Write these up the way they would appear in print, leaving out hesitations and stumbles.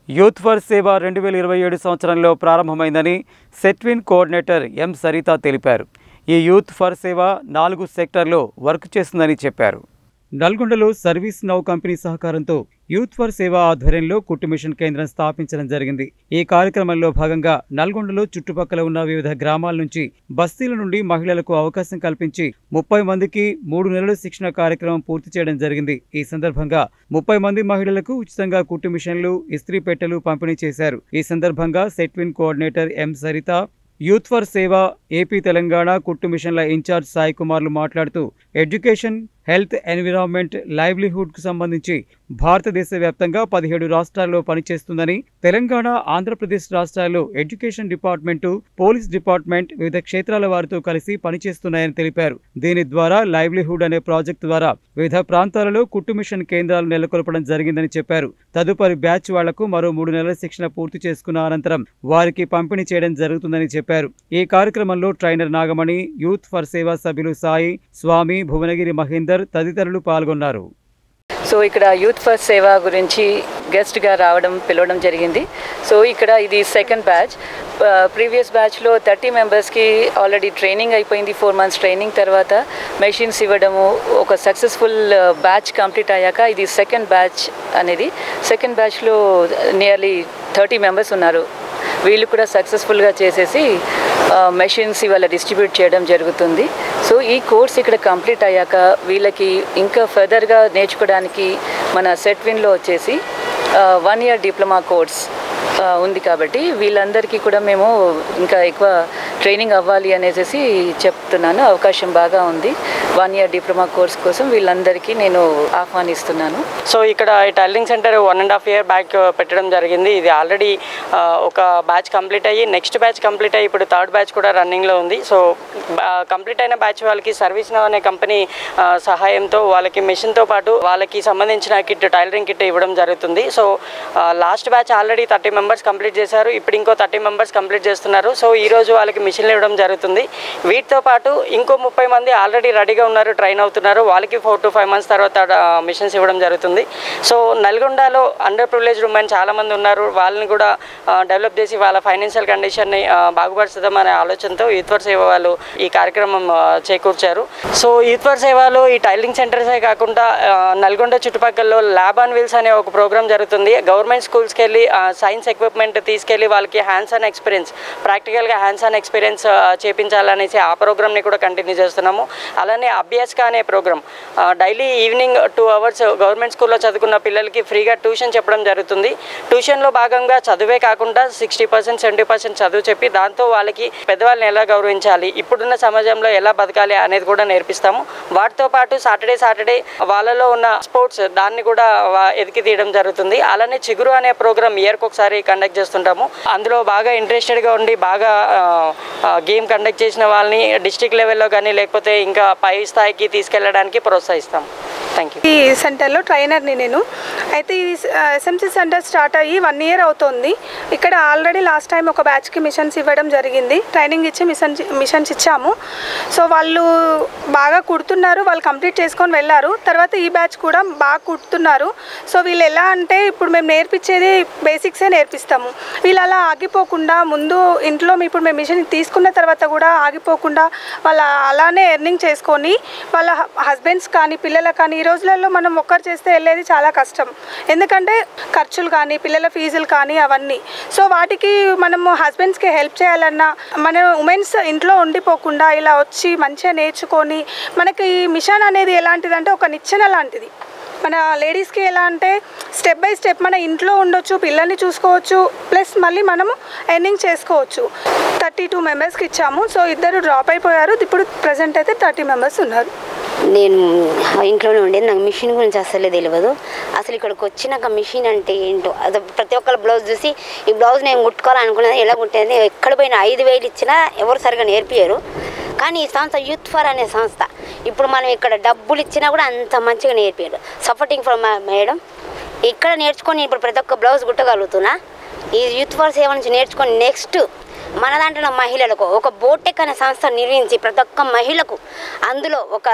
Youth for సేవ 2027 సంవత్సరంలో ప్రారంభమైందని సెట్విన్ కోఆర్డినేటర్ ఎం సరిత తెలిపారు. ఈ యూత్ ఫర్ సేవ 4 సెక్టార్లో వర్క్ చేస్తుందని చెప్పారు. నల్గొండలో సర్వీస్ నౌ కంపెనీ సహకారంతో యూత్ ఫర్ సేవ ఆధ్వర్యంలో కుట్టు మిషన్ కేంద్రం స్థాపించడం జరిగింది. ఈ కార్యక్రమంలో భాగంగా నల్గొండలో చుట్టుపక్కల ఉన్న వివిధ గ్రామాల నుంచి బస్తీల నుండి మహిళలకు అవకాశం కల్పించి 30 మందికి 3 నెలల శిక్షణ కార్యక్రమం పూర్తి చేయడం జరిగింది. ఈ సందర్భంగా 30 మంది మహిళలకు ఉచితంగా కుట్టు మిషన్లు, ఇస్త్రీ పెట్టెలు పంపిణీ చేశారు. ఈ సందర్భంగా Setwin coordinator M Saritha, youth for సేవ ఏపీ తెలంగాణ కుట్టు మిషన్ల ఇన్ఛార్జ్ సాయి కుమార్లు మాట్లాడుతూ ఎడ్యుకేషన్, హెల్త్, ఎన్విరాన్మెంట్, లైవ్లీహుడ్కు సంబంధించి భారతదేశ వ్యాప్తంగా 17 రాష్ట్రాల్లో పనిచేస్తుందని, తెలంగాణ, ఆంధ్రప్రదేశ్ రాష్ట్రాల్లో ఎడ్యుకేషన్ డిపార్ట్మెంటు, పోలీస్ డిపార్ట్మెంట్ వివిధ క్షేత్రాల వారితో కలిసి పనిచేస్తున్నాయని తెలిపారు. దీని ద్వారా లైవ్లీహుడ్ అనే ప్రాజెక్టు ద్వారా వివిధ ప్రాంతాలలో కుట్టు మిషన్ కేంద్రాలు నెలకొల్పడం జరిగిందని చెప్పారు. తదుపరి బ్యాచ్ వాళ్లకు మరో 3 నెలల శిక్షణ పూర్తి చేసుకున్న అనంతరం వారికి పంపిణీ చేయడం జరుగుతుందని చెప్పారు. ఈ కార్యక్రమంలో ట్రైనర్ నాగమణి, యూత్ ఫర్ సేవ సభ్యులు సాయి, స్వామి, భువనగిరి మహేందర్ తదితరులు పాల్గొన్నారు. సో ఇక్కడ యూత్ ఫర్ సేవ గురించి గెస్ట్గా పిలవడం జరిగింది. సో ఇక్కడ ఇది సెకండ్ బ్యాచ్. ప్రీవియస్ బ్యాచ్లో 30 మెంబర్స్కి ఆల్రెడీ ట్రైనింగ్ అయిపోయింది. 4 మంత్స్ ట్రైనింగ్ తర్వాత మెషిన్స్ ఇవ్వడము, ఒక సక్సెస్ఫుల్ బ్యాచ్ కంప్లీట్ అయ్యాక ఇది సెకండ్ బ్యాచ్ అనేది. సెకండ్ బ్యాచ్లో నియర్లీ 30 మెంబర్స్ ఉన్నారు. వీళ్ళు కూడా సక్సెస్ఫుల్గా చేసేసి మెషిన్స్ ఇవాళ డిస్ట్రిబ్యూట్ చేయడం జరుగుతుంది. సో ఈ కోర్స్ ఇక్కడ కంప్లీట్ అయ్యాక వీళ్ళకి ఇంకా ఫర్దర్గా నేర్చుకోవడానికి మన సెట్విన్లో వచ్చేసి 1 year డిప్లొమా కోర్స్ ఉంది. కాబట్టి వీళ్ళందరికీ కూడా మేము ఇంకా ఎక్కువ ట్రైనింగ్ అవ్వాలి అనేసి చెప్తున్నాను. అవకాశం బాగా ఉంది. 1 year డిప్లొమా కోర్స్ కోసం వీళ్ళందరికీ నేను ఆహ్వానిస్తున్నాను. సో ఇక్కడ ఈ టైలరింగ్ సెంటర్ 1.5 year బ్యాక్ పెట్టడం జరిగింది. ఇది ఆల్రెడీ ఒక బ్యాచ్ కంప్లీట్ అయ్యి నెక్స్ట్ బ్యాచ్ కంప్లీట్ అయ్యి ఇప్పుడు 3rd బ్యాచ్ కూడా రన్నింగ్లో ఉంది. సో కంప్లీట్ అయిన బ్యాచ్ వాళ్ళకి సర్వీస్ నౌ అనే కంపెనీ సహాయంతో వాళ్ళకి మెషిన్తో పాటు వాళ్ళకి సంబంధించిన కిట్, టైలరింగ్ కిట్ ఇవ్వడం జరుగుతుంది. So last batch already 30 members complete చేశారు. ఇప్పుడు ఇంకో 30 మెంబర్స్ కంప్లీట్ చేస్తున్నారు. సో ఈరోజు వాళ్ళకి మిషన్లు ఇవ్వడం జరుగుతుంది. వీటితో పాటు ఇంకో 30 మంది ఆల్రెడీ రెడీగా ఉన్నారు, ట్రైన్ అవుతున్నారు. వాళ్ళకి 4 to 5 months తర్వాత మిషన్స్ ఇవ్వడం జరుగుతుంది. సో నల్గొండలో అండర్ ప్రివిలేజ్డ్ ఉమెన్ చాలామంది ఉన్నారు. వాళ్ళని కూడా డెవలప్ చేసి వాళ్ళ ఫైనాన్షియల్ కండిషన్ని బాగుపరుస్తుందనే ఆలోచనతో యూత్ ఫర్ సేవ వాళ్ళు ఈ కార్యక్రమం చేకూర్చారు. సో యూత్ ఫర్ సేవలో ఈ టైలరింగ్ సెంటర్సే కాకుండా నల్గొండ చుట్టుపక్కల ల్యాబ్ ఆన్ వీల్స్ అనే ఒక ప్రోగ్రామ్ జరుగుతుంది. గవర్నమెంట్ స్కూల్స్కి వెళ్ళి సైన్స్ ఎక్విప్మెంట్ తీసుకెళ్ళి వాళ్ళకి హ్యాండ్స్ ఆన్ ఎక్స్పీరియన్స్, ప్రాక్టికల్గా హ్యాండ్స్ ఆన్ ఎక్స్పీరియన్స్ చేపించాలనేసి ఆ ప్రోగ్రామ్ని కూడా కంటిన్యూ చేస్తున్నాము. అలానే అభ్యాస్కా అనే program daily evening 2 hours government స్కూల్లో చదువుకున్న పిల్లలకి ఫ్రీగా ట్యూషన్ చెప్పడం జరుగుతుంది. ట్యూషన్లో భాగంగా చదువే కాకుండా 60%, 70% చదువు చెప్పి దాంతో వాళ్ళకి పెద్దవాళ్ళని ఎలా గౌరవించాలి, ఇప్పుడున్న సమాజంలో ఎలా బతకాలి అనేది కూడా నేర్పిస్తాము. వాటితో పాటు సాటర్డే వాళ్ళలో ఉన్న స్పోర్ట్స్ దాన్ని కూడా ఎదికి తీయడం జరుగుతుంది. అలానే చిగురు అనే ప్రోగ్రామ్ ఇయర్కి ఒకసారి కండక్ట్ చేస్తుంటాము. అందులో బాగా ఇంట్రెస్టెడ్గా ఉండి బాగా గేమ్ కండక్ట్ చేసిన వాళ్ళని డిస్ట్రిక్ట్ లెవెల్లో కానీ లేకపోతే ఇంకా పై స్థాయికి తీసుకెళ్ళడానికి ప్రోత్సహిస్తాం. Thank you. ఈ సెంటర్లో ట్రైనర్ని నేను. అయితే ఈ ఎస్ఎంసీ సెంటర్ స్టార్ట్ అయ్యి 1 year అవుతుంది. ఇక్కడ ఆల్రెడీ లాస్ట్ టైం ఒక బ్యాచ్కి మిషన్స్ ఇవ్వడం జరిగింది. ట్రైనింగ్ ఇచ్చి మిషన్స్ ఇచ్చాము. సో వాళ్ళు బాగా కుడుతున్నారు. వాళ్ళు కంప్లీట్ చేసుకొని వెళ్ళారు. తర్వాత ఈ బ్యాచ్ కూడా బాగా కుడుతున్నారు. సో వీళ్ళు ఎలా అంటే ఇప్పుడు మేము నేర్పించేది బేసిక్సే నేర్పిస్తాము. వీళ్ళు అలా ఆగిపోకుండా ముందు ఇంట్లో ఇప్పుడు మేము మిషన్ తీసుకున్న తర్వాత కూడా ఆగిపోకుండా వాళ్ళు అలానే ఎర్నింగ్ చేసుకొని వాళ్ళ హస్బెండ్స్ కానీ పిల్లలకు కానీ ఈ రోజులలో మనం ఒక్కరు చేస్తే వెళ్ళేది చాలా కష్టం. ఎందుకంటే ఖర్చులు కానీ పిల్లల ఫీజులు కానీ అవన్నీ. సో వాటికి మనము హస్బెండ్స్కి హెల్ప్ చేయాలన్నా మన ఉమెన్స్ ఇంట్లో ఉండిపోకుండా ఇలా వచ్చి మంచిగా నేర్చుకొని, మనకి ఈ మిషన్ అనేది ఎలాంటిదంటే ఒక నిచ్చెన లాంటిది. మన లేడీస్కి ఎలా అంటే స్టెప్ బై స్టెప్ మన ఇంట్లో ఉండొచ్చు, పిల్లల్ని చూసుకోవచ్చు, ప్లస్ మళ్ళీ మనము ఎర్నింగ్ చేసుకోవచ్చు. 32 మెంబర్స్కి ఇచ్చాము. సో 2 డ్రాప్ అయిపోయారు. ఇప్పుడు ప్రజెంట్ అయితే 30 మెంబర్స్ ఉన్నారు. నేను ఇంట్లోనే ఉండేది. నాకు మిషన్ గురించి అసలే తెలియదు. అసలు ఇక్కడికి వచ్చినాక మిషన్ అంటే ఏంటో అది ప్రతి ఒక్కరు బ్లౌజ్ చూసి ఈ బ్లౌజ్ నేను కుట్టుకోవాలనుకున్నది ఎలా కుట్టేది, ఎక్కడ పోయినా 5,000 ఇచ్చినా ఎవరు సరిగా నేర్పియరు. కానీ ఈ సంస్థ యూత్ ఫర్ అనే సంస్థ ఇప్పుడు మనం ఇక్కడ డబ్బులు ఇచ్చినా కూడా అంత మంచిగా నేర్పారు. Supporting from madam. ఇక్కడ నేర్చుకొని ఇప్పుడు ప్రతి ఒక్క బ్లౌజ్ కుట్టగలుగుతున్నా. ఈ యూత్ ఫర్ సేవ నుంచి నేర్చుకొని నెక్స్ట్ మన దాంట్లో మహిళలకు ఒక బోటెక్ అనే సంస్థ నిర్మించి ప్రతి ఒక్క మహిళకు అందులో ఒక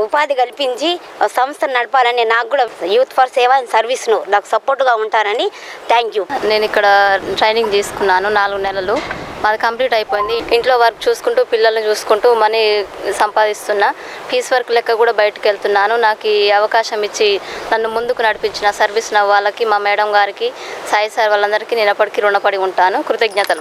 ఉపాధి కల్పించి సంస్థను నడపాలని, నాకు కూడా యూత్ ఫర్ సేవ అండ్ సర్వీస్ను నాకు సపోర్ట్గా ఉంటారని. Thank you. నేను ఇక్కడ ట్రైనింగ్ తీసుకున్నాను 4 నెలలు. మాది కంప్లీట్ అయిపోయింది. ఇంట్లో వర్క్ చూసుకుంటూ పిల్లల్ని చూసుకుంటూ మనీ సంపాదిస్తున్నా. పీస్ వర్క్ లెక్క కూడా బయటకు వెళ్తున్నాను. నాకు ఈ అవకాశం ఇచ్చి నన్ను ముందుకు నడిపించిన సర్వీస్ వాళ్ళకి, మా మేడం గారికి, సాయి సార్ వాళ్ళందరికీ నేను ఎప్పటికీ రుణపడి ఉంటాను. కృతజ్ఞతలు.